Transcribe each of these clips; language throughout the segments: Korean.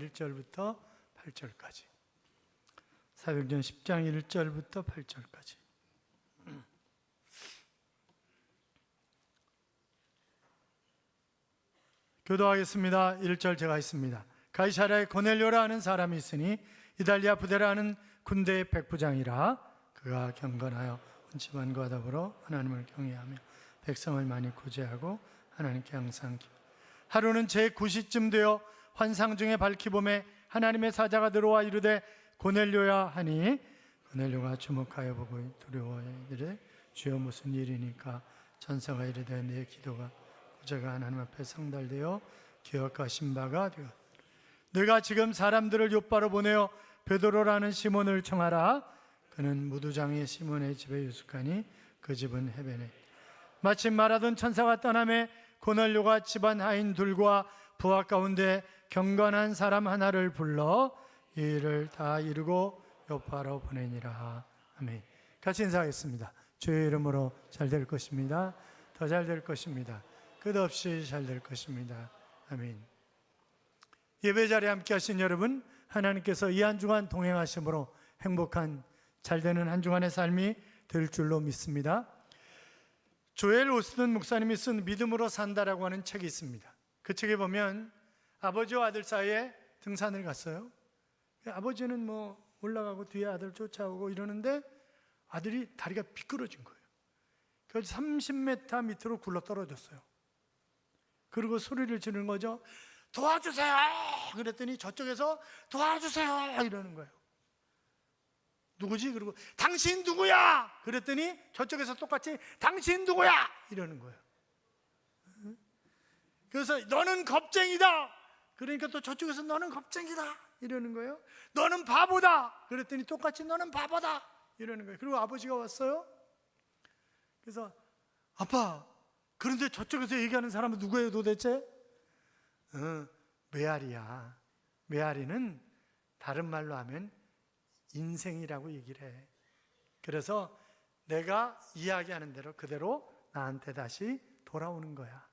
1절부터 8절까지. 사도행전 10장 1절부터 8절까지. 교도하겠습니다. 1절 제가 있습니다. 가이사랴에 고넬료라 하는 사람이 있으니 이달리아 부대라 하는 군대의 백부장이라. 그가 경건하여 온 집안과 더불어 하나님을 경외하며 백성을 많이 구제하고 하나님께 항상 기도. 하루는 제9시쯤 되어 환상 중에 밝히 보매 하나님의 사자가 들어와 이르되 고넬료야 하니, 고넬료가 주목하여 보고 두려워해 이르되 주여 무슨 일이니까? 천사가 이르되 내 기도가 구제가 하나님 앞에 상달되어 기억하신 바가 되어 내가 지금 사람들을 욥바로 보내어 베드로라는 시몬을 청하라. 그는 무두장의 시몬의 집에 유숙하니 그 집은 해변에. 마침 말하던 천사가 떠나매 고넬료가 집안 하인 둘과 부하 가운데 경건한 사람 하나를 불러 이 일을 다 이루고 욥바로 보내니라. 아멘. 같이 인사하겠습니다. 주의 이름으로 잘 될 것입니다. 더 잘 될 것입니다. 끝없이 잘 될 것입니다. 아멘. 예배 자리에 함께 하신 여러분, 하나님께서 이 한 주간 동행하심으로 행복한 잘되는 한 주간의 삶이 될 줄로 믿습니다. 조엘 오스틴 목사님이 쓴 믿음으로 산다라고 하는 책이 있습니다. 그 책에 보면 아버지와 아들 사이에 등산을 갔어요. 아버지는 올라가고 뒤에 아들 쫓아오고 이러는데 아들이 다리가 미끄러진 거예요. 그래서 30m 밑으로 굴러 떨어졌어요. 그리고 소리를 지르는 거죠. 도와주세요! 그랬더니 저쪽에서 도와주세요! 이러는 거예요. 누구지? 그리고 당신 누구야? 그랬더니 저쪽에서 똑같이 당신 누구야? 이러는 거예요. 그래서 너는 겁쟁이다. 그러니까 또 저쪽에서 너는 겁쟁이다 이러는 거예요. 너는 바보다. 그랬더니 똑같이 너는 바보다 이러는 거예요. 그리고 아버지가 왔어요. 그래서 아빠, 그런데 저쪽에서 얘기하는 사람은 누구예요 도대체? 메아리야. 메아리는 다른 말로 하면 인생이라고 얘기를 해. 그래서 내가 이야기하는 대로 그대로 나한테 다시 돌아오는 거야.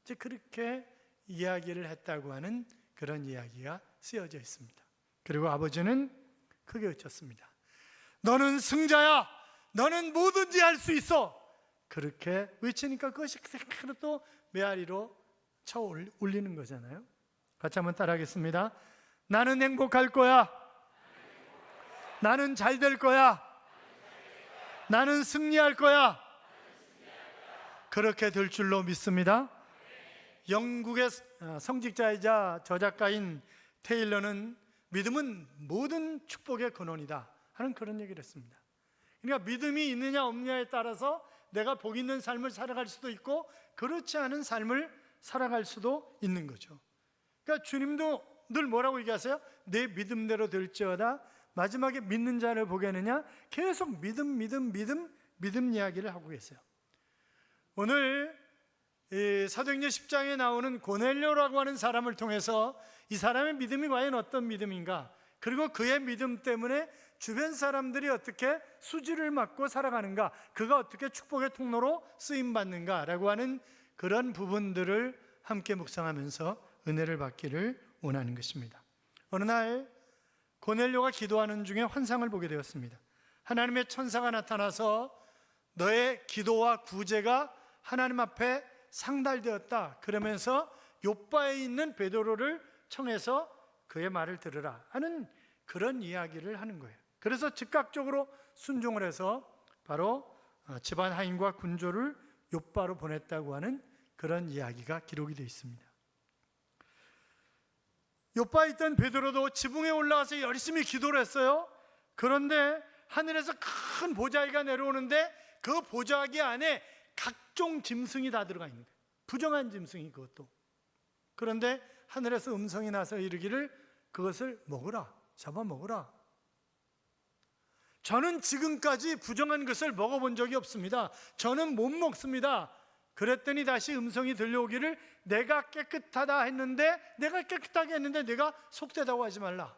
이제 그렇게 이야기를 했다고 하는 그런 이야기가 쓰여져 있습니다. 그리고 아버지는 크게 외쳤습니다. 너는 승자야. 너는 뭐든지 할 수 있어. 그렇게 외치니까 그것이 그대로 또 메아리로 쳐 올리는 거잖아요. 같이 한번 따라하겠습니다. 나는 행복할 거야. 나는 잘 될 거야. 나는 승리할 거야. 그렇게 될 줄로 믿습니다. 영국의 성직자이자 저작가인 테일러는 믿음은 모든 축복의 근원이다 하는 그런 얘기를 했습니다. 그러니까 믿음이 있느냐 없느냐에 따라서 내가 복 있는 삶을 살아갈 수도 있고 그렇지 않은 삶을 살아갈 수도 있는 거죠. 그러니까 주님도 늘 뭐라고 얘기하세요? 내 믿음대로 될지어다. 마지막에 믿는 자를 보겠느냐? 계속 믿음 이야기를 하고 계세요. 오늘 사도행전 10장에 나오는 고넬료라고 하는 사람을 통해서 이 사람의 믿음이 과연 어떤 믿음인가, 그리고 그의 믿음 때문에 주변 사람들이 어떻게 수지를 맞고 살아가는가, 그가 어떻게 축복의 통로로 쓰임받는가라고 하는 그런 부분들을 함께 묵상하면서 은혜를 받기를 원하는 것입니다. 어느 날 고넬료가 기도하는 중에 환상을 보게 되었습니다. 하나님의 천사가 나타나서 너의 기도와 구제가 하나님 앞에 상달되었다 그러면서 욥바에 있는 베드로를 청해서 그의 말을 들으라 하는 그런 이야기를 하는 거예요. 그래서 즉각적으로 순종을 해서 바로 집안 하인과 군조를 욥바로 보냈다고 하는 그런 이야기가 기록이 되어 있습니다. 욥바에 있던 베드로도 지붕에 올라가서 열심히 기도를 했어요. 그런데 하늘에서 큰 보자기가 내려오는데 그 보자기 안에 각종 짐승이 다 들어가 있는 거예요. 부정한 짐승이 그것도. 그런데 하늘에서 음성이 나서 이르기를 그것을 먹으라, 잡아먹으라. 저는 지금까지 부정한 것을 먹어본 적이 없습니다. 저는 못 먹습니다. 그랬더니 다시 음성이 들려오기를 내가 깨끗하다 했는데, 내가 깨끗하게 했는데 내가 속되다고 하지 말라.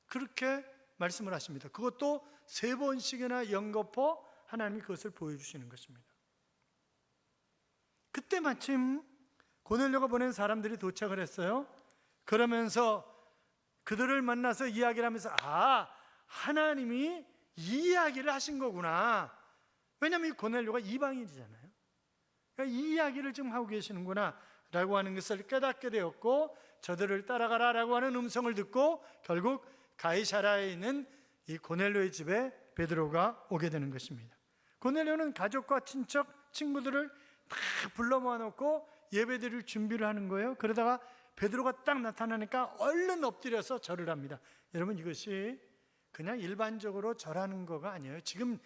그렇게 말씀을 하십니다. 그것도 3번씩이나 연거푸 하나님이 그것을 보여주시는 것입니다. 그때 마침 고넬료가 보낸 사람들이 도착을 했어요. 그러면서 그들을 만나서 이야기를 하면서 하나님이 이 이야기를 하신 거구나. 왜냐하면 이 고넬료가 이방인이잖아요. 그러니까 이 이야기를 지금 하고 계시는구나 라고 하는 것을 깨닫게 되었고, 저들을 따라가라 라고 하는 음성을 듣고 결국 가이사랴에 있는 이 고넬료의 집에 베드로가 오게 되는 것입니다. 고넬료는 가족과 친척, 친구들을 다 불러 모아놓고 예배드릴 준비를 하는 거예요. 그러다가 베드로가 딱 나타나니까 얼른 엎드려서 절을 합니다. 여러분, 이것이 그냥 일반적으로 절하는 거가 아니에요. 지금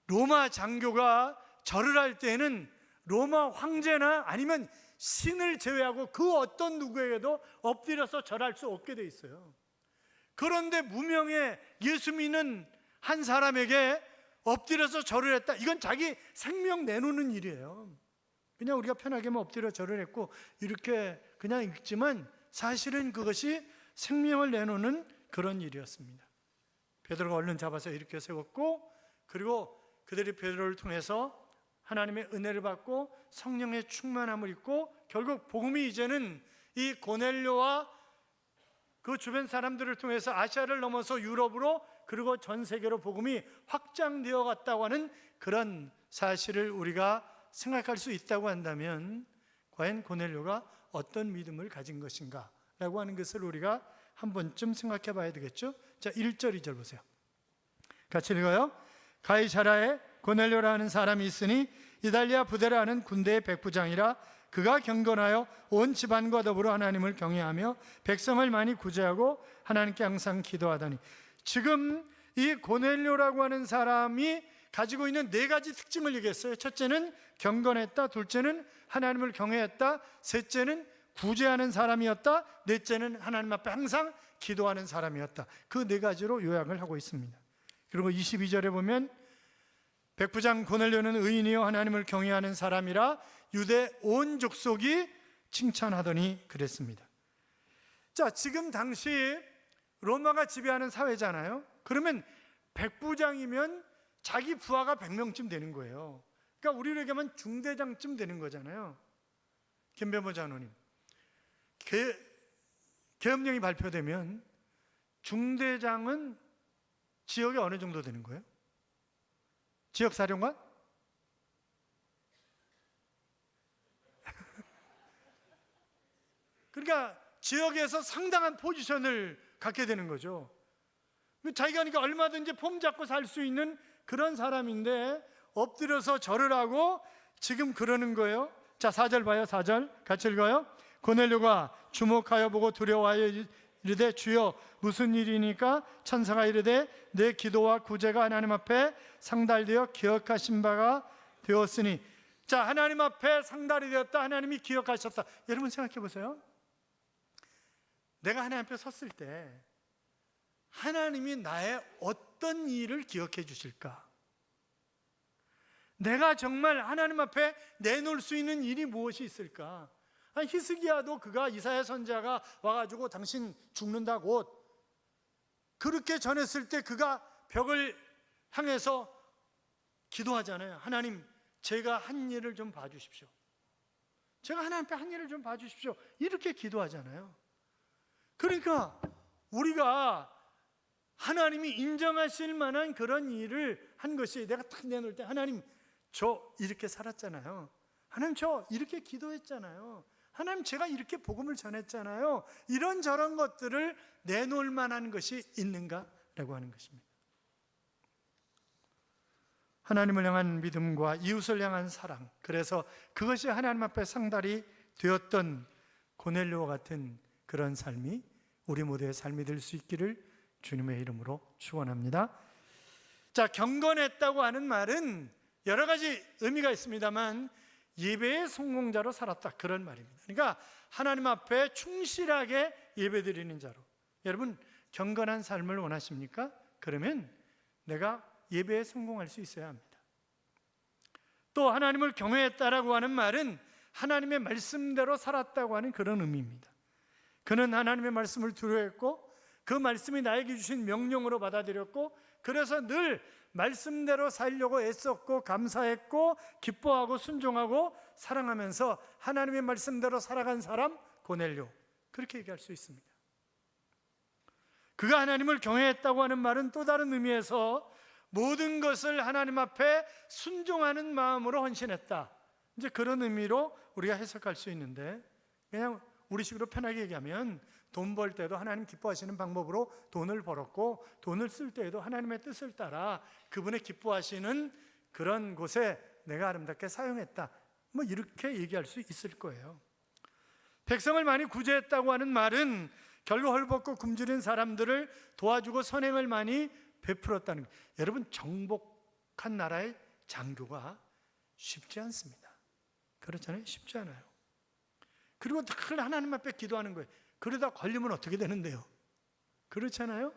로마 장교가 절을 할 때는 로마 황제나 아니면 신을 제외하고 그 어떤 누구에게도 엎드려서 절할 수 없게 돼 있어요. 그런데 무명의 예수 믿는 한 사람에게 엎드려서 절을 했다. 이건 자기 생명 내놓는 일이에요. 그냥 우리가 편하게 엎드려 절을 했고 이렇게 그냥 읽지만 사실은 그것이 생명을 내놓는 그런 일이었습니다. 베드로가 얼른 잡아서 이렇게 세웠고, 그리고 그들이 베드로를 통해서 하나님의 은혜를 받고 성령의 충만함을 입고, 결국 복음이 이제는 이 고넬료와 그 주변 사람들을 통해서 아시아를 넘어서 유럽으로, 그리고 전 세계로 복음이 확장되어 갔다고 하는 그런 사실을 우리가 생각할 수 있다고 한다면, 과연 고넬료가 어떤 믿음을 가진 것인가 라고 하는 것을 우리가 한 번쯤 생각해 봐야 되겠죠. 자, 1절 2절 보세요. 같이 읽어요. 가이사랴에 고넬료라는 사람이 있으니 이달리아 부데라는 군대의 백부장이라. 그가 경건하여 온 집안과 더불어 하나님을 경외하며 백성을 많이 구제하고 하나님께 항상 기도하더니. 지금 이 고넬료라고 하는 사람이 가지고 있는 네 가지 특징을 얘기했어요. 첫째는 경건했다, 둘째는 하나님을 경외했다, 셋째는 구제하는 사람이었다, 넷째는 하나님 앞에 항상 기도하는 사람이었다. 그 네 가지로 요약을 하고 있습니다. 그리고 22절에 보면 백부장 고넬료는 의인이요 하나님을 경외하는 사람이라 유대 온 족속이 칭찬하더니 그랬습니다. 자, 지금 당시 로마가 지배하는 사회잖아요. 그러면 백부장이면 자기 부하가 100명쯤 되는 거예요. 그러니까 우리로 얘기하면 중대장쯤 되는 거잖아요. 김배모 장로님, 계엄령이 발표되면 중대장은 지역에 어느 정도 되는 거예요? 지역사령관? 그러니까 지역에서 상당한 포지션을 갖게 되는 거죠. 자기가 그러니까 얼마든지 폼 잡고 살 수 있는 그런 사람인데 엎드려서 절을 하고 지금 그러는 거예요. 자, 4절 봐요. 4절 같이 읽어요. 고넬료가 주목하여 보고 두려워하여 이르되 주여 무슨 일이니까? 천사가 이르되 내 기도와 구제가 하나님 앞에 상달되어 기억하신 바가 되었으니. 자, 하나님 앞에 상달이 되었다. 하나님이 기억하셨다. 여러분 생각해 보세요. 내가 하나님 앞에 섰을 때 하나님이 나의 어떤 일을 기억해 주실까? 내가 정말 하나님 앞에 내놓을 수 있는 일이 무엇이 있을까? 히스기야도 그가 이사야 선지자가 와가지고 당신 죽는다 곧 그렇게 전했을 때 그가 벽을 향해서 기도하잖아요. 하나님, 제가 한 일을 좀 봐주십시오. 제가 하나님 앞에 한 일을 좀 봐주십시오. 이렇게 기도하잖아요. 그러니까 우리가 하나님이 인정하실 만한 그런 일을 한 것이, 내가 딱 내놓을 때 하나님 저 이렇게 살았잖아요. 하나님 저 이렇게 기도했잖아요. 하나님 제가 이렇게 복음을 전했잖아요. 이런저런 것들을 내놓을 만한 것이 있는가라고 하는 것입니다. 하나님을 향한 믿음과 이웃을 향한 사랑, 그래서 그것이 하나님 앞에 상달이 되었던 고넬료와 같은 그런 삶이 우리 모두의 삶이 될 수 있기를 주님의 이름으로 축원합니다. 자, 경건했다고 하는 말은 여러 가지 의미가 있습니다만 예배의 성공자로 살았다, 그런 말입니다. 그러니까 하나님 앞에 충실하게 예배드리는 자로. 여러분, 경건한 삶을 원하십니까? 그러면 내가 예배에 성공할 수 있어야 합니다. 또 하나님을 경외했다라고 하는 말은 하나님의 말씀대로 살았다고 하는 그런 의미입니다. 그는 하나님의 말씀을 두려워했고 그 말씀이 나에게 주신 명령으로 받아들였고, 그래서 늘 말씀대로 살려고 애썼고 감사했고 기뻐하고 순종하고 사랑하면서 하나님의 말씀대로 살아간 사람 고넬료, 그렇게 얘기할 수 있습니다. 그가 하나님을 경외했다고 하는 말은 또 다른 의미에서 모든 것을 하나님 앞에 순종하는 마음으로 헌신했다. 이제 그런 의미로 우리가 해석할 수 있는데, 그냥 우리식으로 편하게 얘기하면 돈 벌 때도 하나님 기뻐하시는 방법으로 돈을 벌었고, 돈을 쓸 때에도 하나님의 뜻을 따라 그분의 기뻐하시는 그런 곳에 내가 아름답게 사용했다. 뭐 이렇게 얘기할 수 있을 거예요. 백성을 많이 구제했다고 하는 말은 결국 헐벗고 굶주린 사람들을 도와주고 선행을 많이 베풀었다는 거예요. 여러분, 정복한 나라의 장교가 쉽지 않습니다. 그렇잖아요. 쉽지 않아요. 그리고 늘 하나님 앞에 기도하는 거예요. 그러다 걸리면 어떻게 되는데요? 그렇잖아요.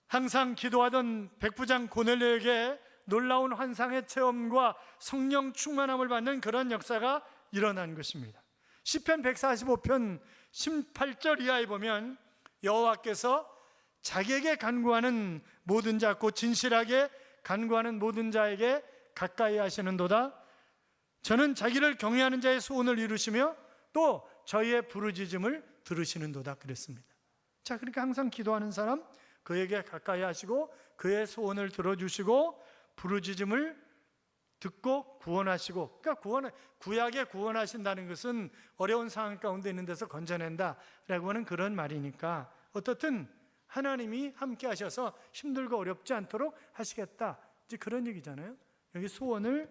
항상 기도하던 백부장 고넬료에게 놀라운 환상의 체험과 성령 충만함을 받는 그런 역사가 일어난 것입니다. 시편 145편 18절 이하에 보면 여호와께서 자기에게 간구하는 모든 자, 곧 진실하게 간구하는 모든 자에게 가까이 하시는도다. 저는 자기를 경외하는 자의 소원을 이루시며 또 저희의 부르짖음을 들으시는도다 그랬습니다. 자, 그러니까 항상 기도하는 사람 그에게 가까이 하시고 그의 소원을 들어주시고 부르짖음을 듣고 구원하시고, 그러니까 구약에 구원하신다는 것은 어려운 상황 가운데 있는 데서 건져낸다라고 하는 그런 말이니까 어떻든 하나님이 함께 하셔서 힘들고 어렵지 않도록 하시겠다, 이제 그런 얘기잖아요. 여기 소원을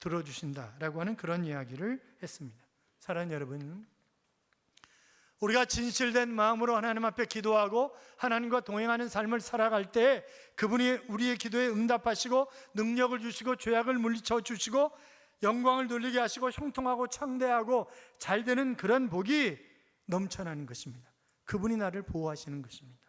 들어주신다라고 하는 그런 이야기를 했습니다. 사랑하는 여러분, 우리가 진실된 마음으로 하나님 앞에 기도하고 하나님과 동행하는 삶을 살아갈 때 그분이 우리의 기도에 응답하시고 능력을 주시고 죄악을 물리쳐 주시고 영광을 돌리게 하시고 형통하고 창대하고 잘 되는 그런 복이 넘쳐나는 것입니다. 그분이 나를 보호하시는 것입니다.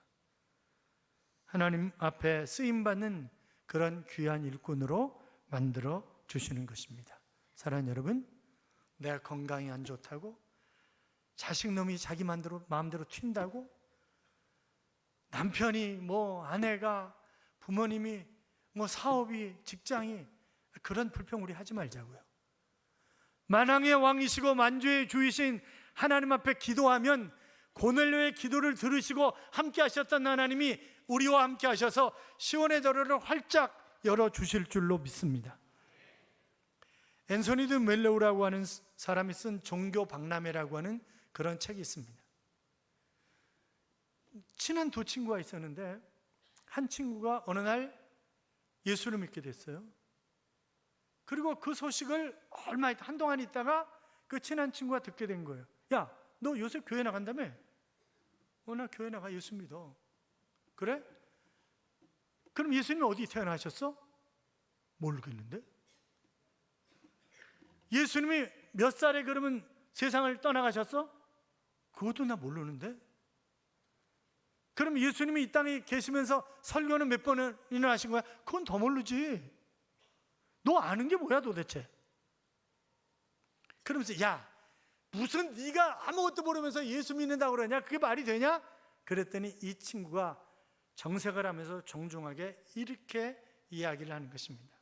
하나님 앞에 쓰임받는 그런 귀한 일꾼으로 만들어 주시는 것입니다. 사랑하는 여러분, 내가 건강이 안 좋다고, 자식놈이 자기 마음대로 튄다고, 남편이 아내가, 부모님이 사업이, 직장이, 그런 불평 우리 하지 말자고요. 만왕의 왕이시고 만주의 주이신 하나님 앞에 기도하면 고넬료의 기도를 들으시고 함께 하셨던 하나님이 우리와 함께 하셔서 시온의 도로를 활짝 열어주실 줄로 믿습니다. 앤소니 드 멜로우라고 하는 사람이 쓴 종교 박람회라고 하는 그런 책이 있습니다. 친한 두 친구가 있었는데 한 친구가 어느 날 예수를 믿게 됐어요. 그리고 그 소식을 한동안 있다가 그 친한 친구가 듣게 된 거예요. 야, 너 요새 교회 나간다며? 나 교회 나가, 예수 믿어. 그래? 그럼 예수님이 어디 태어나셨어? 모르겠는데? 예수님이 몇 살에 그러면 세상을 떠나가셨어? 그것도 나 모르는데? 그럼 예수님이 이 땅에 계시면서 설교는 몇 번이나 하신 거야? 그건 더 모르지. 너 아는 게 뭐야 도대체? 그러면서 야, 무슨 네가 아무것도 모르면서 예수 믿는다고 그러냐? 그게 말이 되냐? 그랬더니 이 친구가 정색을 하면서 정중하게 이렇게 이야기를 하는 것입니다.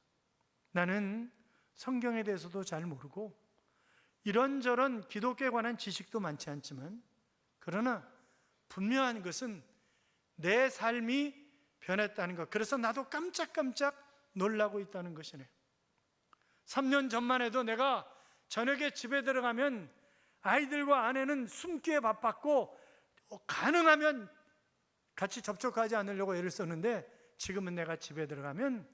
나는 성경에 대해서도 잘 모르고 이런저런 기독교에 관한 지식도 많지 않지만, 그러나 분명한 것은 내 삶이 변했다는 것, 그래서 나도 깜짝깜짝 놀라고 있다는 것이네. 3년 전만 해도 내가 저녁에 집에 들어가면 아이들과 아내는 숨기에 바빴고 가능하면 같이 접촉하지 않으려고 애를 썼는데, 지금은 내가 집에 들어가면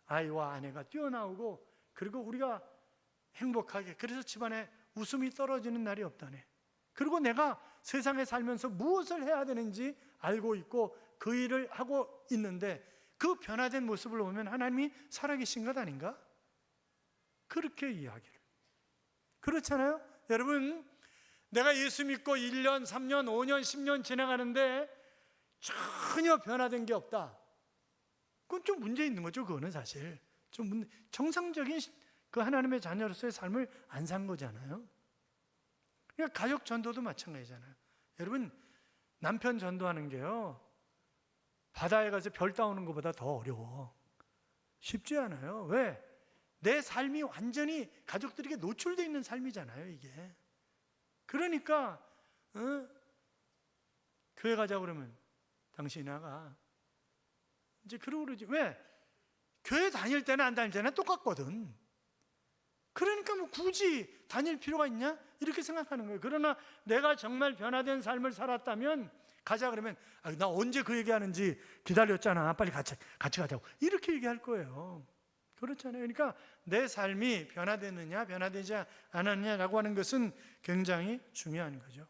아이와 아내가 뛰어나오고, 그리고 우리가 행복하게, 그래서 집안에 웃음이 떨어지는 날이 없다네. 그리고 내가 세상에 살면서 무엇을 해야 되는지 알고 있고 그 일을 하고 있는데, 그 변화된 모습을 보면 하나님이 살아계신 것 아닌가? 그렇게 이야기를. 그렇잖아요? 여러분, 내가 예수 믿고 1년, 3년, 5년, 10년 지나가는데 전혀 변화된 게 없다. 그건 좀 문제 있는 거죠. 그거는 사실 좀 정상적인 그 하나님의 자녀로서의 삶을 안 산 거잖아요. 그러니까 가족 전도도 마찬가지잖아요. 여러분, 남편 전도하는 게요, 바다에 가서 별 따오는 것보다 더 어려워. 쉽지 않아요. 왜? 내 삶이 완전히 가족들에게 노출되어 있는 삶이잖아요, 이게. 그러니까 교회 가자고 그러면 당신이 나가. 이제 그러고 그러지. 왜? 교회 다닐 때나 안 다닐 때나 똑같거든. 그러니까 뭐 굳이 다닐 필요가 있냐? 이렇게 생각하는 거예요. 그러나 내가 정말 변화된 삶을 살았다면 가자 그러면 나 언제 그 얘기하는지 기다렸잖아. 빨리 같이 가자고. 이렇게 얘기할 거예요. 그렇잖아요. 그러니까 내 삶이 변화됐느냐 변화되지 않았느냐라고 하는 것은 굉장히 중요한 거죠.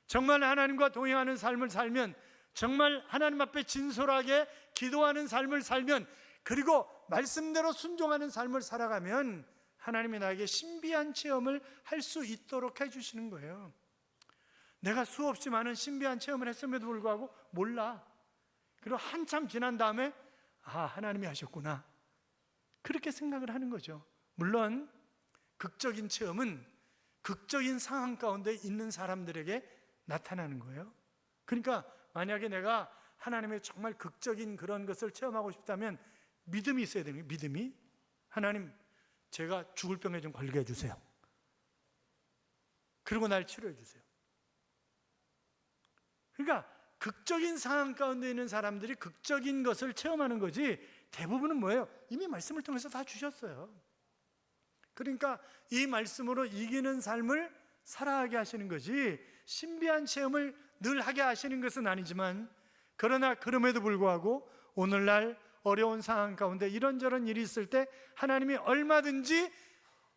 정말 하나님과 동행하는 삶을 살면, 정말 하나님 앞에 진솔하게 기도하는 삶을 살면, 그리고 말씀대로 순종하는 삶을 살아가면 하나님이 나에게 신비한 체험을 할 수 있도록 해주시는 거예요. 내가 수없이 많은 신비한 체험을 했음에도 불구하고 몰라. 그리고 한참 지난 다음에 하나님이 하셨구나, 그렇게 생각을 하는 거죠. 물론 극적인 체험은 극적인 상황 가운데 있는 사람들에게 나타나는 거예요. 그러니까 만약에 내가 하나님의 정말 극적인 그런 것을 체험하고 싶다면 믿음이 있어야 되는 거예요. 믿음이. 하나님, 제가 죽을 병에 좀 걸리게 해주세요. 그리고 날 치료해 주세요. 그러니까 극적인 상황 가운데 있는 사람들이 극적인 것을 체험하는 거지, 대부분은 뭐예요? 이미 말씀을 통해서 다 주셨어요. 그러니까 이 말씀으로 이기는 삶을 살아가게 하시는 거지, 신비한 체험을 늘 하게 하시는 것은 아니지만, 그러나 그럼에도 불구하고 오늘날 어려운 상황 가운데 이런저런 일이 있을 때 하나님이 얼마든지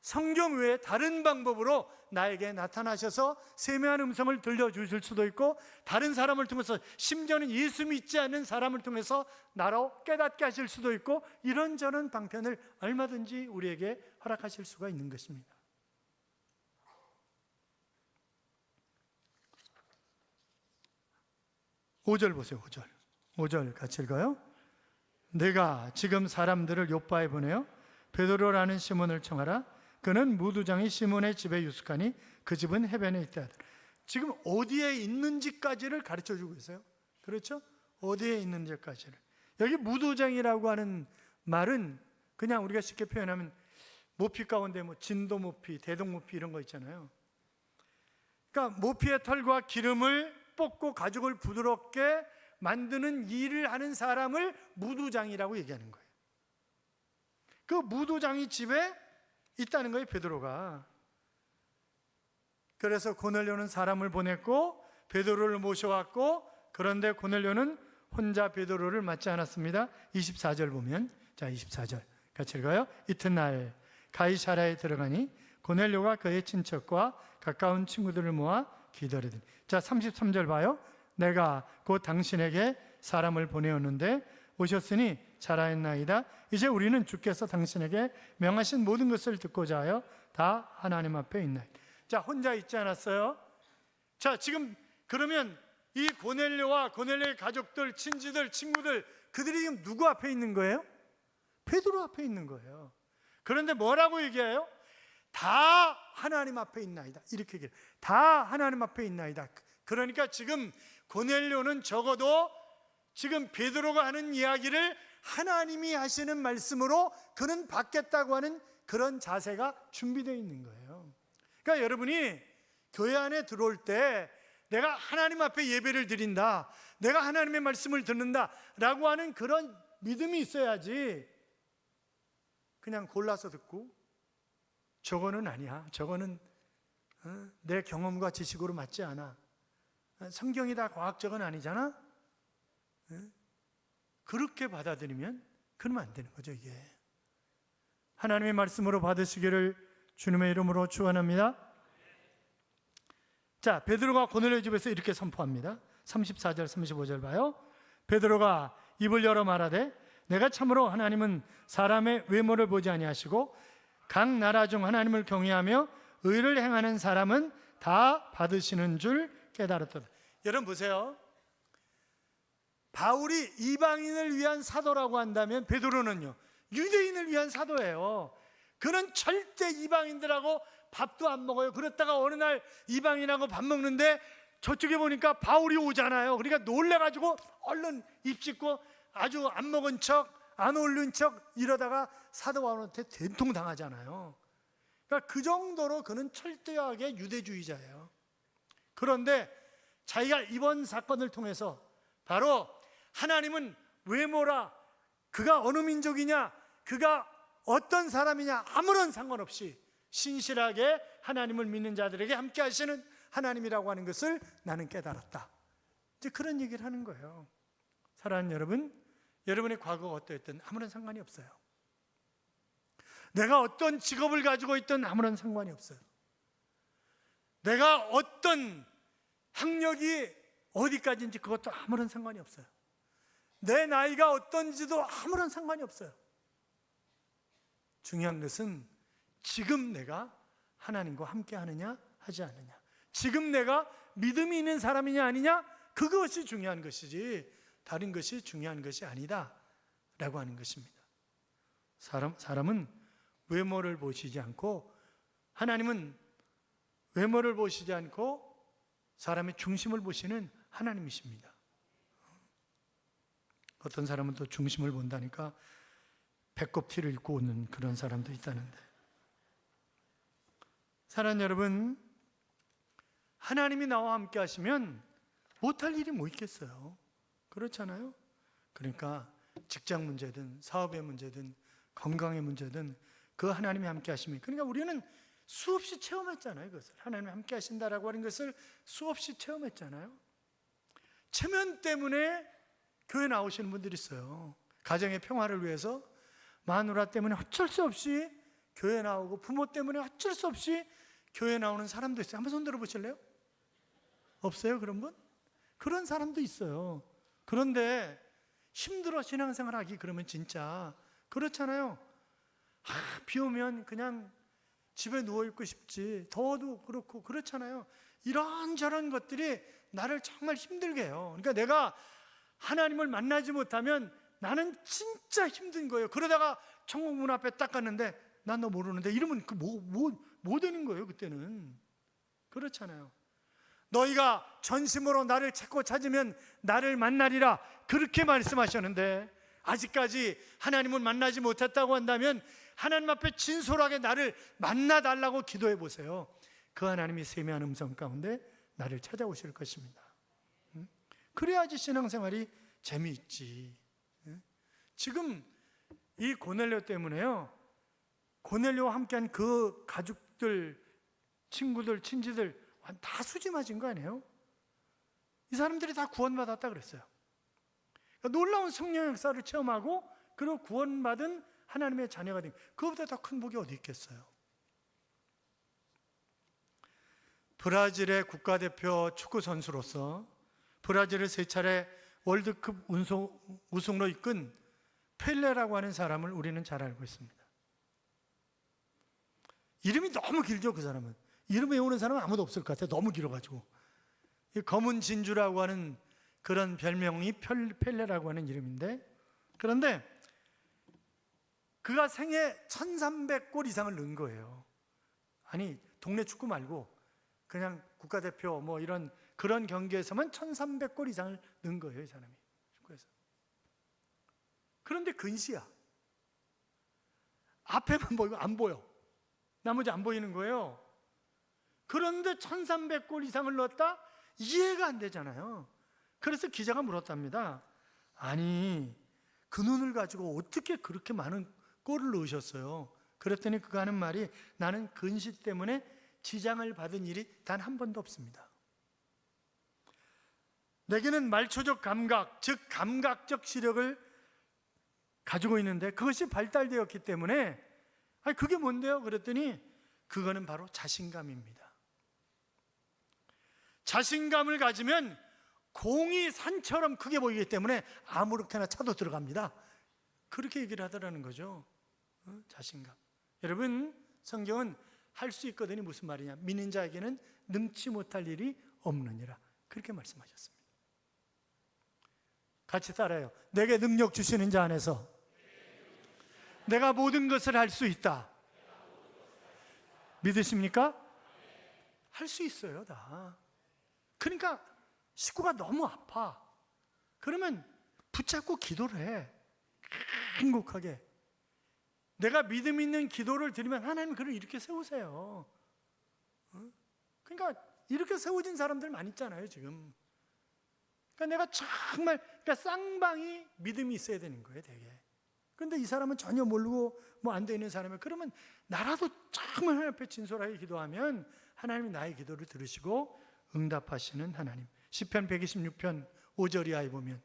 성경 외에 다른 방법으로 나에게 나타나셔서 세미한 음성을 들려주실 수도 있고, 다른 사람을 통해서, 심지어는 예수 믿지 않는 사람을 통해서 나로 깨닫게 하실 수도 있고, 이런저런 방편을 얼마든지 우리에게 허락하실 수가 있는 것입니다. 5절 보세요. 5절 같이 읽어요. 내가 지금 사람들을 요바에 보내어 베드로라는 시몬을 청하라. 그는 무두장이 시몬의 집에 유숙하니 그 집은 해변에 있다. 지금 어디에 있는지까지를 가르쳐주고 있어요. 그렇죠? 어디에 있는지까지를. 여기 무두장이라고 하는 말은 그냥 우리가 쉽게 표현하면 모피 가운데 뭐 진도 모피, 대동 모피 이런 거 있잖아요. 그러니까 모피의 털과 기름을 뽑고 가죽을 부드럽게 만드는 일을 하는 사람을 무두장이라고 얘기하는 거예요. 그 무두장이 집에 있다는 거예요, 베드로가. 그래서 고넬료는 사람을 보냈고 베드로를 모셔왔고, 그런데 고넬료는 혼자 베드로를 맞지 않았습니다. 24절 보면, 자 24절 같이 읽어요. 이튿날 가이사랴에 들어가니 고넬료가 그의 친척과 가까운 친구들을 모아 기다리더니, 자 33절 봐요. 내가 곧 당신에게 사람을 보내었는데 오셨으니 잘하였나이다. 이제 우리는 주께서 당신에게 명하신 모든 것을 듣고자 하여 다 하나님 앞에 있나이다. 자, 혼자 있지 않았어요? 자, 지금 그러면 이 고넬료와 고넬료의 가족들, 친지들, 친구들, 그들이 지금 누구 앞에 있는 거예요? 베드로 앞에 있는 거예요. 그런데 뭐라고 얘기해요? 다 하나님 앞에 있나이다, 이렇게 얘기해요. 다 하나님 앞에 있나이다. 그러니까 지금 고넬료는 적어도 지금 베드로가 하는 이야기를 하나님이 하시는 말씀으로 그는 받겠다고 하는 그런 자세가 준비되어 있는 거예요. 그러니까 여러분이 교회 안에 들어올 때 내가 하나님 앞에 예배를 드린다, 내가 하나님의 말씀을 듣는다 라고 하는 그런 믿음이 있어야지, 그냥 골라서 듣고 저거는 아니야, 저거는 내 경험과 지식으로 맞지 않아, 성경이 다 과학적은 아니잖아, 그렇게 받아들이면 그러면 안 되는 거죠. 이게 하나님의 말씀으로 받으시기를 주님의 이름으로 축원합니다. 자, 베드로가 고넬료 집에서 이렇게 선포합니다. 34절 35절 봐요. 베드로가 입을 열어 말하되 내가 참으로 하나님은 사람의 외모를 보지 아니하시고 각 나라 중 하나님을 경외하며 의를 행하는 사람은 다 받으시는 줄 깨달았다. 여러분 보세요. 바울이 이방인을 위한 사도라고 한다면 베드로는요, 유대인을 위한 사도예요. 그는 절대 이방인들하고 밥도 안 먹어요. 그랬다가 어느 날 이방인하고 밥 먹는데 저쪽에 보니까 바울이 오잖아요. 그러니까 놀래가지고 얼른 입 찢고 아주 안 먹은 척, 안 어울린 척 이러다가 사도 바울한테 된통 당하잖아요. 그러니까 그 정도로 그는 철저하게 유대주의자예요. 그런데 자기가 이번 사건을 통해서 바로 하나님은 외모라, 그가 어느 민족이냐, 그가 어떤 사람이냐 아무런 상관없이 신실하게 하나님을 믿는 자들에게 함께 하시는 하나님이라고 하는 것을 나는 깨달았다. 이제 그런 얘기를 하는 거예요. 사랑하는 여러분, 여러분의 과거가 어떠했든 아무런 상관이 없어요. 내가 어떤 직업을 가지고 있든 아무런 상관이 없어요. 내가 어떤 학력이 어디까지인지 그것도 아무런 상관이 없어요. 내 나이가 어떤지도 아무런 상관이 없어요. 중요한 것은 지금 내가 하나님과 함께 하느냐 하지 않느냐, 지금 내가 믿음이 있는 사람이냐 아니냐, 그것이 중요한 것이지 다른 것이 중요한 것이 아니다 라고 하는 것입니다. 사람은 외모를 보시지 않고, 하나님은 외모를 보시지 않고 사람의 중심을 보시는 하나님이십니다. 어떤 사람은 또 중심을 본다니까 배꼽 티를 입고 오는 그런 사람도 있다는데, 사랑하는 여러분, 하나님이 나와 함께 하시면 못할 일이 뭐 있겠어요? 그렇잖아요? 그러니까 직장 문제든 사업의 문제든 건강의 문제든 그 하나님이 함께 하시면, 그러니까 우리는 수없이 체험했잖아요. 그것을 하나님이 함께 하신다라고 하는 것을 수없이 체험했잖아요. 체면 때문에 교회 나오시는 분들이 있어요. 가정의 평화를 위해서 마누라 때문에 어쩔 수 없이 교회 나오고, 부모 때문에 어쩔 수 없이 교회 나오는 사람도 있어요. 한번 손 들어보실래요? 없어요? 그런 분? 그런 사람도 있어요. 그런데 힘들어 신앙생활 하기 그러면 진짜 그렇잖아요. 비 오면 그냥 집에 누워있고 싶지, 더워도 그렇고 그렇잖아요. 이런저런 것들이 나를 정말 힘들게 해요. 그러니까 내가 하나님을 만나지 못하면 나는 진짜 힘든 거예요. 그러다가 천국 문 앞에 딱 갔는데 난 너 모르는데 이러면 뭐 되는 거예요 그때는. 그렇잖아요. 너희가 전심으로 나를 찾고 찾으면 나를 만나리라, 그렇게 말씀하셨는데 아직까지 하나님을 만나지 못했다고 한다면 하나님 앞에 진솔하게 나를 만나달라고 기도해 보세요. 그 하나님이 세미한 음성 가운데 나를 찾아오실 것입니다. 그래야지 신앙생활이 재미있지. 지금 이 고넬료 때문에요, 고넬료와 함께한 그 가족들, 친구들, 친지들 다 수지 맞은 거 아니에요? 이 사람들이 다 구원받았다 그랬어요. 그러니까 놀라운 성령 역사를 체험하고 그리고 구원받은 하나님의 자녀가 된, 그것보다 더 큰 복이 어디 있겠어요? 브라질의 국가대표 축구 선수로서 브라질을 3차례 월드컵 우승으로 이끈 펠레라고 하는 사람을 우리는 잘 알고 있습니다. 이름이 너무 길죠. 그 사람은 이름 외우는 사람은 아무도 없을 것 같아요. 너무 길어가지고. 검은 진주라고 하는 그런 별명이 펠레라고 하는 이름인데, 그런데 그가 생애 1300골 이상을 넣은 거예요. 아니 동네 축구 말고 그냥 국가대표 뭐 이런 그런 경기에서만 1300골 이상을 넣은 거예요, 이 사람이 축구에서. 그런데 근시야. 앞에만 보이고 안 보여. 나머지 안 보이는 거예요. 그런데 1300골 이상을 넣었다? 이해가 안 되잖아요. 그래서 기자가 물었답니다. 아니 그 눈을 가지고 어떻게 그렇게 많은 골을 넣으셨어요? 그랬더니 그가 하는 말이, 나는 근시 때문에 지장을 받은 일이 단 한 번도 없습니다. 내게는 말초적 감각, 즉 감각적 시력을 가지고 있는데 그것이 발달되었기 때문에, 아니 그게 뭔데요? 그랬더니 그거는 바로 자신감입니다. 자신감을 가지면 공이 산처럼 크게 보이기 때문에 아무렇게나 차도 들어갑니다. 그렇게 얘기를 하더라는 거죠. 자신감. 여러분, 성경은 할 수 있거든요. 무슨 말이냐? 믿는 자에게는 능치 못할 일이 없느니라, 그렇게 말씀하셨습니다. 같이 따라요. 내게 능력 주시는 자 안에서 내가 모든 것을 할 수 있다. 믿으십니까? 할 수 있어요, 다. 그러니까 식구가 너무 아파. 그러면 붙잡고 기도를 해. 행복하게. 내가 믿음 있는 기도를 드리면 하나님 그를 이렇게 세우세요. 그러니까 이렇게 세워진 사람들 많이 있잖아요, 지금. 그러니까 내가 정말 쌍방이 믿음이 있어야 되는 거예요, 되게. 그런데 이 사람은 전혀 모르고 뭐 안 되는 사람이에요. 그러면 나라도 정말 하나님 앞에 진솔하게 기도하면 하나님이 나의 기도를 들으시고 응답하시는 하나님. 시편 126편 5절 이하에 보면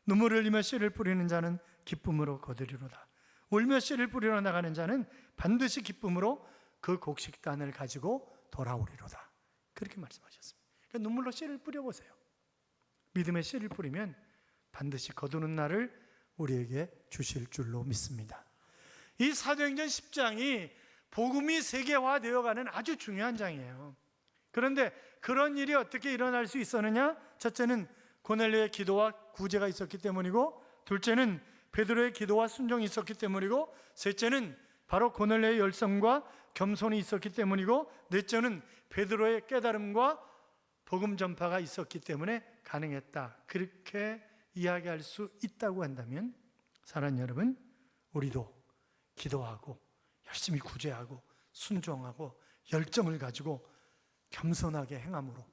눈물을 흘리며 씨를 뿌리는 자는 기쁨으로 거두리로다. 울며 씨를 뿌리러 나가는 자는 반드시 기쁨으로 그 곡식단을 가지고 돌아오리로다. 그렇게 말씀하셨습니다. 그러니까 눈물로 씨를 뿌려보세요. 믿음의 씨를 뿌리면 반드시 거두는 날을 우리에게 주실 줄로 믿습니다. 이 사도행전 10장이 복음이 세계화되어가는 아주 중요한 장이에요. 그런데 그런 일이 어떻게 일어날 수 있었느냐? 첫째는 고넬료의 기도와 구제가 있었기 때문이고, 둘째는 베드로의 기도와 순종이 있었기 때문이고, 셋째는 바로 고넬료의 열성과 겸손이 있었기 때문이고, 넷째는 베드로의 깨달음과 복음 전파가 있었기 때문에 가능했다. 그렇게 이야기할 수 있다고 한다면, 사랑하는 여러분, 우리도 기도하고 열심히 구제하고 순종하고 열정을 가지고 겸손하게 행함으로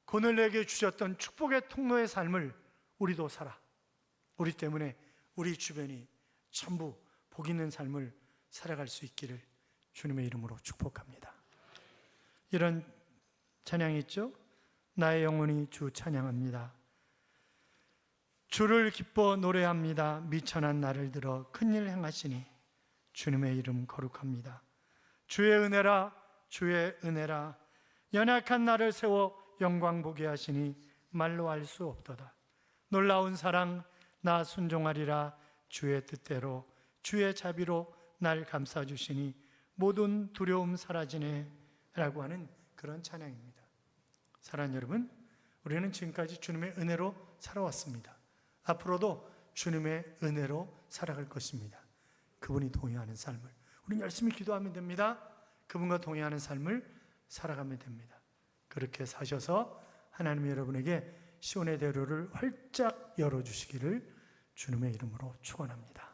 고넬료에게 주셨던 축복의 통로의 삶을 우리도 살아, 우리 때문에 우리 주변이 전부 복 있는 삶을 살아갈 수 있기를 주님의 이름으로 축복합니다. 이런 찬양이 있죠? 나의 영혼이 주 찬양합니다. 주를 기뻐 노래합니다. 미천한 나를 들어 큰일 행하시니 주님의 이름 거룩합니다. 주의 은혜라, 주의 은혜라. 연약한 나를 세워 영광 보게 하시니 말로 할 수 없도다. 놀라운 사랑 나 순종하리라. 주의 뜻대로 주의 자비로 날 감싸주시니 모든 두려움 사라지네 라고 하는 그런 찬양입니다. 사랑하는 여러분, 우리는 지금까지 주님의 은혜로 살아왔습니다. 앞으로도 주님의 은혜로 살아갈 것입니다. 그분이 동의하는 삶을 우리는 열심히 기도하면 됩니다. 그분과 동의하는 삶을 살아가면 됩니다. 그렇게 사셔서 하나님이 여러분에게 시온의 대로를 활짝 열어주시기를 주님의 이름으로 축원합니다.